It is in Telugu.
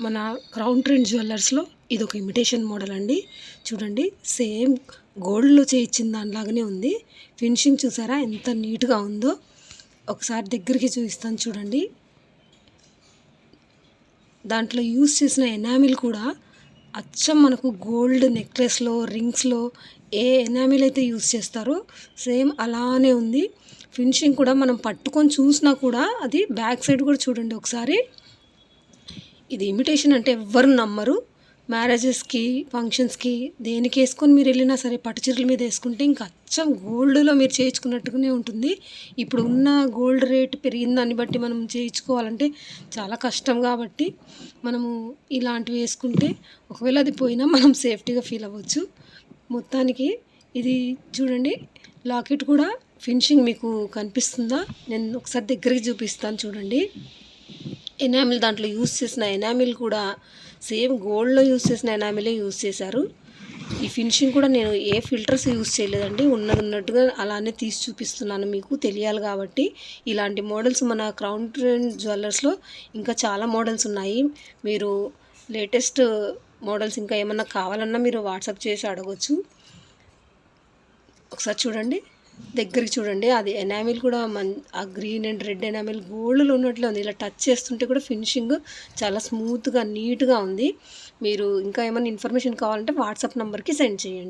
మన క్రౌన్ ట్రెండ్ జ్యువెలర్స్లో ఇది ఒక ఇమిటేషన్ మోడల్ అండి. చూడండి, సేమ్ గోల్డ్లో చేయించిన దానిలాగానే ఉంది. ఫినిషింగ్ చూసారా ఎంత నీట్గా ఉందో. ఒకసారి దగ్గరికి చూపిస్తాను చూడండి. దాంట్లో యూస్ చేసిన ఎనామిల్ కూడా అచ్చం మనకు గోల్డ్ నెక్లెస్లో, రింగ్స్లో ఏ ఎనామిల్ అయితే యూస్ చేస్తారో సేమ్ అలానే ఉంది. ఫినిషింగ్ కూడా మనం పట్టుకొని చూసినా కూడా అది బ్యాక్ సైడ్ కూడా చూడండి ఒకసారి. ఇది ఇమిటేషన్ అంటే ఎవ్వరు నమ్మరు. మ్యారేజెస్కి, ఫంక్షన్స్కి దేనికి వేసుకొని మీరు వెళ్ళినా సరే పట్టు చీరల మీద వేసుకుంటే ఇంకా అచ్చం గోల్డ్లో మీరు చేయించుకున్నట్టుగానే ఉంటుంది. ఇప్పుడు ఉన్న గోల్డ్ రేట్ పెరిగిన దాన్ని బట్టి మనం చేయించుకోవాలంటే చాలా కష్టం కాబట్టి మనము ఇలాంటివి వేసుకుంటే ఒకవేళ అది పోయినా మనం సేఫ్టీగా ఫీల్ అవ్వచ్చు. మొత్తానికి ఇది చూడండి, లాకెట్ కూడా ఫినిషింగ్ మీకు కనిపిస్తుందా? నేను ఒకసారి దగ్గరికి చూపిస్తాను చూడండి. ఎనామిల్ దాంట్లో యూస్ చేసిన ఎనామిల్ కూడా సేమ్ గోల్డ్లో యూస్ చేసిన ఎనామిలే యూస్ చేశారు. ఈ ఫినిషింగ్ కూడా నేను ఏ ఫిల్టర్స్ యూస్ చేయలేదండి, ఉన్నట్టుగా అలానే తీసి చూపిస్తున్నాను మీకు తెలియాలి కాబట్టి. ఇలాంటి మోడల్స్ మన క్రౌన్ ట్రెండ్ జ్యువెలర్స్లో ఇంకా చాలా మోడల్స్ ఉన్నాయి. మీరు లేటెస్ట్ మోడల్స్ ఇంకా ఏమన్నా కావాలన్నా మీరు వాట్సాప్ చేసి అడగవచ్చు. ఒకసారి చూడండి, దగ్గరికి చూడండి. అది ఎనామిల్ కూడా ఆ గ్రీన్ అండ్ రెడ్ ఎనామిల్ గోల్డ్లో ఉన్నట్లే ఉంది. ఇలా టచ్ చేస్తుంటే కూడా ఫినిషింగ్ చాలా స్మూత్గా నీట్గా ఉంది. మీరు ఇంకా ఏమైనా ఇన్ఫర్మేషన్ కావాలంటే వాట్సాప్ నెంబర్కి సెండ్ చేయండి.